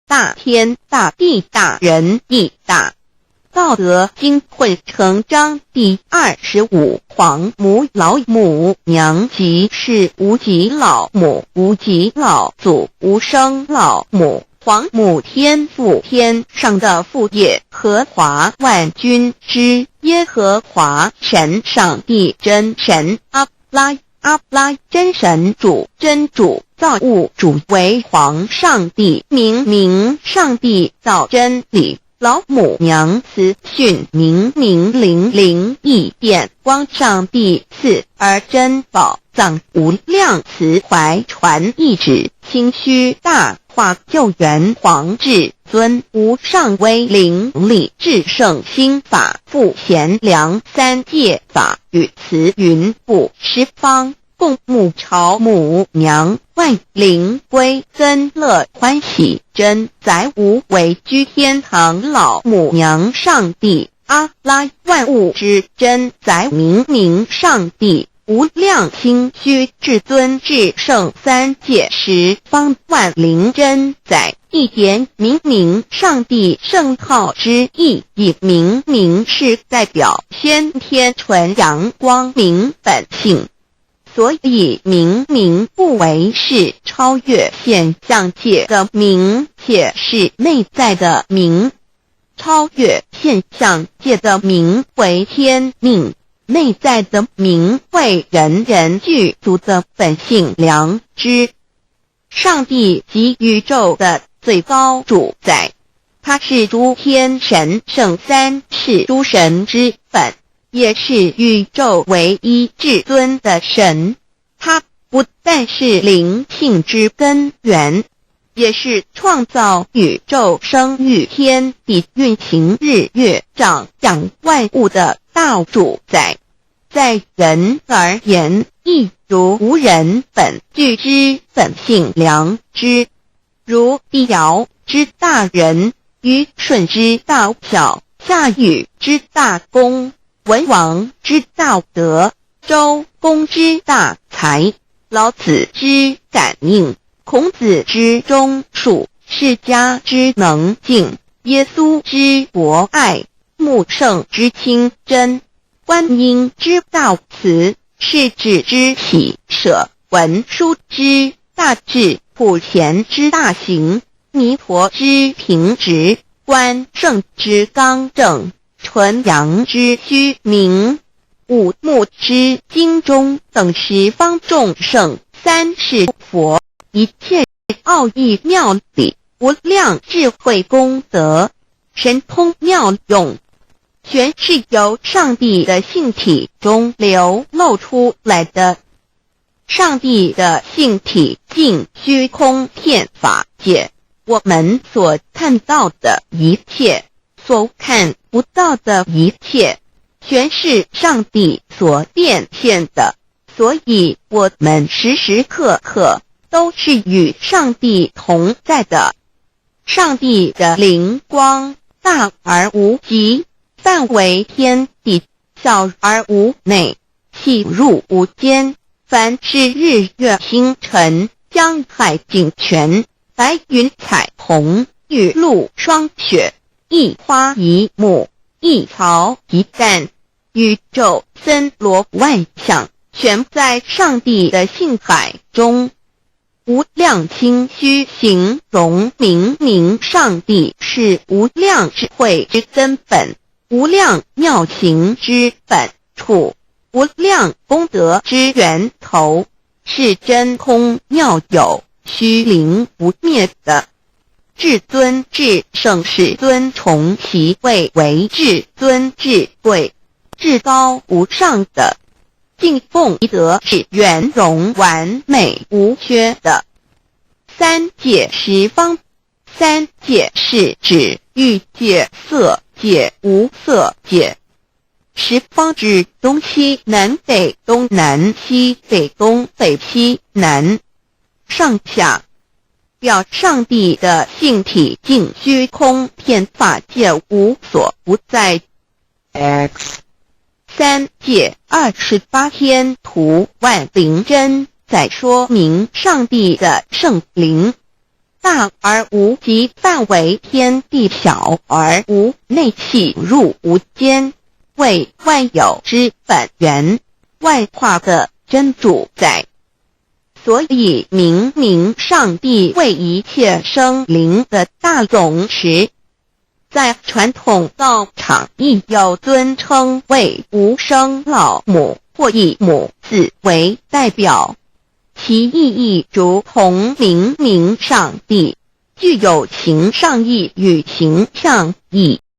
大天大地大人义大。道德经混成章第25，黄母老母娘即是无极老母，无极老祖，无生老母。黄母天父，天上的父也，和华万军之耶和华神，上帝真神，阿拉真神主，真主造物主为皇上帝，明上帝造真理。老母娘慈训明灵义变光，上帝赐而真宝藏无量，慈怀传意旨，清虚大化救援皇至尊，无上威灵力至圣心法，复贤良三界法与慈云布十方，共沐朝母娘，万灵归增乐欢喜，真载无为居天堂，老母娘上帝阿拉万物之真载明上帝，无量清虚至尊至圣三界十方，万灵真载一点明上帝圣号之意，以明是代表先天纯阳光明本性，所以明不为是超越现象界的明，且是内在的明。超越现象界的明为天命，内在的明为人具足的本性良知。上帝即宇宙的最高主宰，他是诸天神圣三世诸神之本，也是宇宙唯一至尊的神。他不但是灵性之根源，也是创造宇宙生育天地运行日月长养万物的大主宰。在人而言，亦如无人本具之本性良知，如帝尧之大仁，虞舜之大巧，夏禹之大功，文王之道德，周公之大才，老子之感应，孔子之忠恕，释迦之能静，耶稣之博爱，穆圣之清真，观音之大慈，世子之喜舍，文殊之大智，普贤之大行，弥陀之平直，关圣之刚正，纯阳之虚明，五目之精中，等十方众圣三世佛，一切奥义妙理，无量智慧功德，神通妙用，全是由上帝的性体中流露出来的。上帝的性体尽虚空遍法界，我们所看到的一切，所看不到的一切，全是上帝所变现的，所以我们时时刻刻都是与上帝同在的。上帝的灵光大而无极，范围天地，小而无内，细入无间。凡是日月星辰，江海景泉，白云彩虹，雨露霜雪，一花一木，一草一干，宇宙森罗万象，全在上帝的性海中。无量清虚形容明上帝是无量智慧之根本，无量妙行之本处，无量功德之源头，是真空妙有，虚灵不灭的。至尊至圣世尊崇其位为至尊至贵，至高无上的，敬奉一德是圆融完美无缺的。三界十方，三界是指欲界、色界、无色界。十方指东西南北东南西北东北西南上下，表上帝的性体尽虚空遍法界无所不在。X 三界28天图万灵真在说明上帝的圣灵。大而无极范围，天地小而无内气入无间，为万有之本源，万化的真主宰。所以明明上帝为一切生灵的大总持，在传统道场亦有尊称为无生老母或以母子为代表，其意义如同明明上帝，具有形上义与形象义。